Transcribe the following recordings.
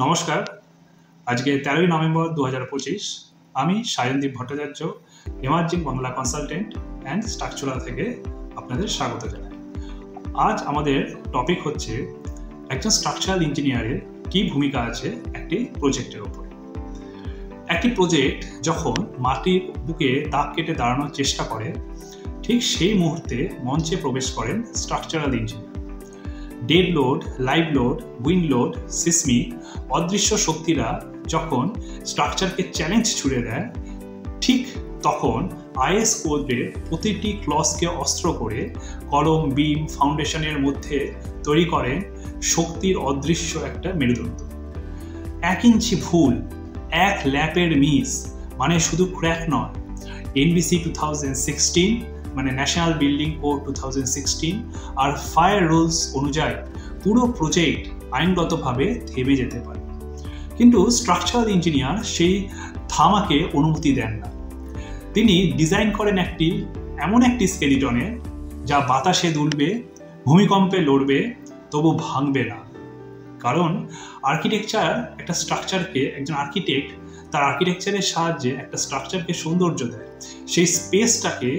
নমস্কার। আজকে 13ই নভেম্বর 2025 আমি Sayandip Bhattacharya emerging Bangla consultant and structural থেকে আপনাদের স্বাগত জানাই। আজ আমাদের টপিক হচ্ছে একজন স্ট্রাকচারাল ইঞ্জিনিয়ারের কী ভূমিকা আছে একটি প্রজেক্টের উপরে। একটি প্রজেক্ট যখন মাটির বুকে দাগ কেটে দাঁড়ানোর চেষ্টা করে, ঠিক সেই মুহূর্তে মঞ্চে প্রবেশ করেন structural engineer. Dead load, live load, wind load, seismic অদৃশ্য শক্তিরা যখন স্ট্রাকচারকে চ্যালেঞ্জ ছুড়ে দেয়, ঠিক তখন আইএস কোডের প্রতিটি ক্লজকে অস্ত্র করে কলম, বিম, ফাউন্ডেশনের মধ্যে তৈরি করেন শক্তির অদৃশ্য একটা মেরুদণ্ড। 1 ইঞ্চি ভুল, 1 ল্যাপের মিস মানে শুধু ক্র্যাক নয়, এনবিসি 2016 মানে ন্যাশনাল বিল্ডিং কোড 2016 আর ফায়ার রুলস অনুযায়ী পুরো প্রজেক্ট আইনগতভাবে থেমে যেতে পারে। কিন্তু স্ট্রাকচারাল ইঞ্জিনিয়ার সেই থামাকে অনুমতি দেন না। তিনি ডিজাইন করেন এমন একটি স্কেলিটনে যা বাতাসে দুলবে, ভূমিকম্পে লড়বে, তবু ভাঙবে না। কারণ আর্কিটেকচার একটা স্ট্রাকচারকে, একজন আর্কিটেক্ট তার আর্কিটেকচারের সাহায্যে একটা স্ট্রাকচারকে সৌন্দর্য দেয়। সেই স্পেসটাকে,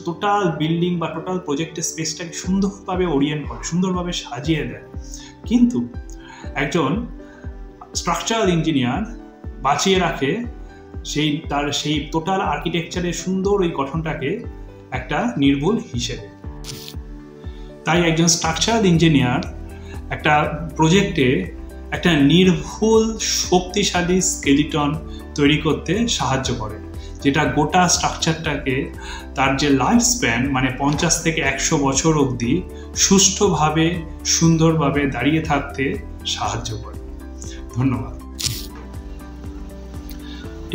টোটাল বিল্ডিং বা টোটাল প্রজেক্টের স্পেসটাকে সুন্দরভাবে ওরিয়েন্ট করে, সুন্দরভাবে সাজিয়ে দেয়। কিন্তু একজন স্ট্রাকচারাল ইঞ্জিনিয়ার বাঁচিয়ে রাখে তার সেই টোটাল আর্কিটেকচারের সুন্দর ওই গঠনটাকে একটা নির্ভুল হিসেবে। তাই একজন স্ট্রাকচারাল ইঞ্জিনিয়ার একটা প্রজেক্টে একটা নির্ভুল শক্তিশালী স্কেলিটন তৈরি করতে সাহায্য করে, যেটা গোটা স্ট্রাকচারটাকে তার যে লাইফ স্প্যান মানে 50 থেকে 100 বছর অবধি সুষ্ঠুভাবে, সুন্দরভাবে দাঁড়িয়ে থাকতে সাহায্য করে। ধন্যবাদ।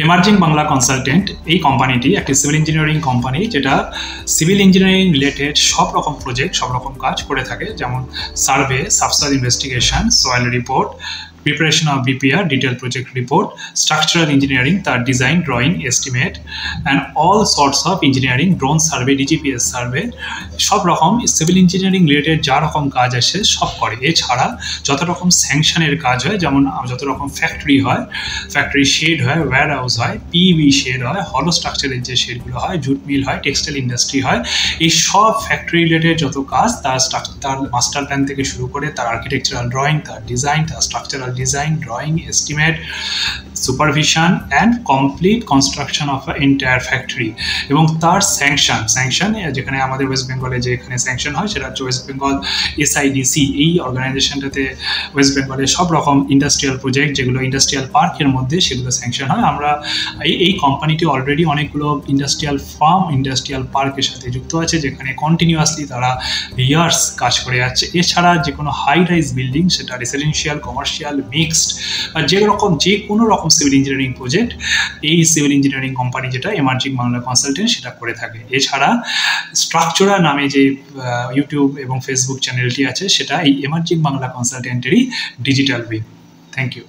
এমার্জিং বাংলা কনসালটেন্ট এই কোম্পানিটি একটি সিভিল ইঞ্জিনিয়ারিং কোম্পানি, যেটা সিভিল ইঞ্জিনিয়ারিং রিলেটেড সব রকম প্রজেক্ট, সব রকম কাজ করে থাকে, যেমন survey, subsoil investigation, soil report, preparation of BPR, detail project report, structural engineering, তার design, drawing, estimate and all sorts of engineering, drone survey, DGPS survey, সব রকম সিভিল ইঞ্জিনিয়ারিং রিলেটেড যা রকম কাজ আসে সব করে। এছাড়া যত রকম স্যাংশনের কাজ হয়, যেমন যত রকম ফ্যাক্টরি হয়, ফ্যাক্টরি শেড হয়, ওয়্যার হাউস হয়, পিবি শেড হয়, হলো স্ট্রাকচারের যে শেডগুলো হয়, জুট মিল হয়, টেক্সটাইল ইন্ডাস্ট্রি হয়, এই সব ফ্যাক্টরি রিলেটেড যত কাজ তার মাস্টার প্ল্যান থেকে শুরু করে তার আর্কিটেকচারাল ড্রয়িং, তার ডিজাইন, তার structural design, drawing, estimate, supervision and complete construction of entire factory, এবং তার স্যাংশন যেখানে আমাদের ওয়েস্ট বেঙ্গলে যেখানে স্যাংশন হয় সেটা হচ্ছে ওয়েস্ট বেঙ্গল এসআইডিসি। এই অর্গানাইজেশনটাতে ওয়েস্ট বেঙ্গলে সব রকম ইন্ডাস্ট্রিয়াল প্রজেক্ট যেগুলো ইন্ডাস্ট্রিয়াল পার্কের মধ্যে, সেগুলো স্যাংশন হয়। আমরা এই কোম্পানিটি অলরেডি অনেকগুলো ইন্ডাস্ট্রিয়াল ফার্ম, ইন্ডাস্ট্রিয়াল পার্কের সাথে যুক্ত আছে, যেখানে কন্টিনিউয়াসলি তারা ইয়ার্স কাজ করে যাচ্ছে। এছাড়া যে কোনো হাই রাইজ বিল্ডিং, সেটা রেসিডেন্সিয়াল, কমার্শিয়াল, মিক্সড বা যে কোনো রকম সিভিল ইঞ্জিনিয়ারিং প্রজেক্ট এই সিভিল ইঞ্জিনিয়ারিং কোম্পানি যেটা এমার্জিং বাংলা কনসালটেন্ট সেটা করে থাকে। এছাড়া স্ট্রাকচারা নামে যে ইউটিউব এবং ফেসবুক চ্যানেলটি আছে, সেটা এই এমার্জিং বাংলা কনসালটেন্টেরই ডিজিটাল উইং। Thank you.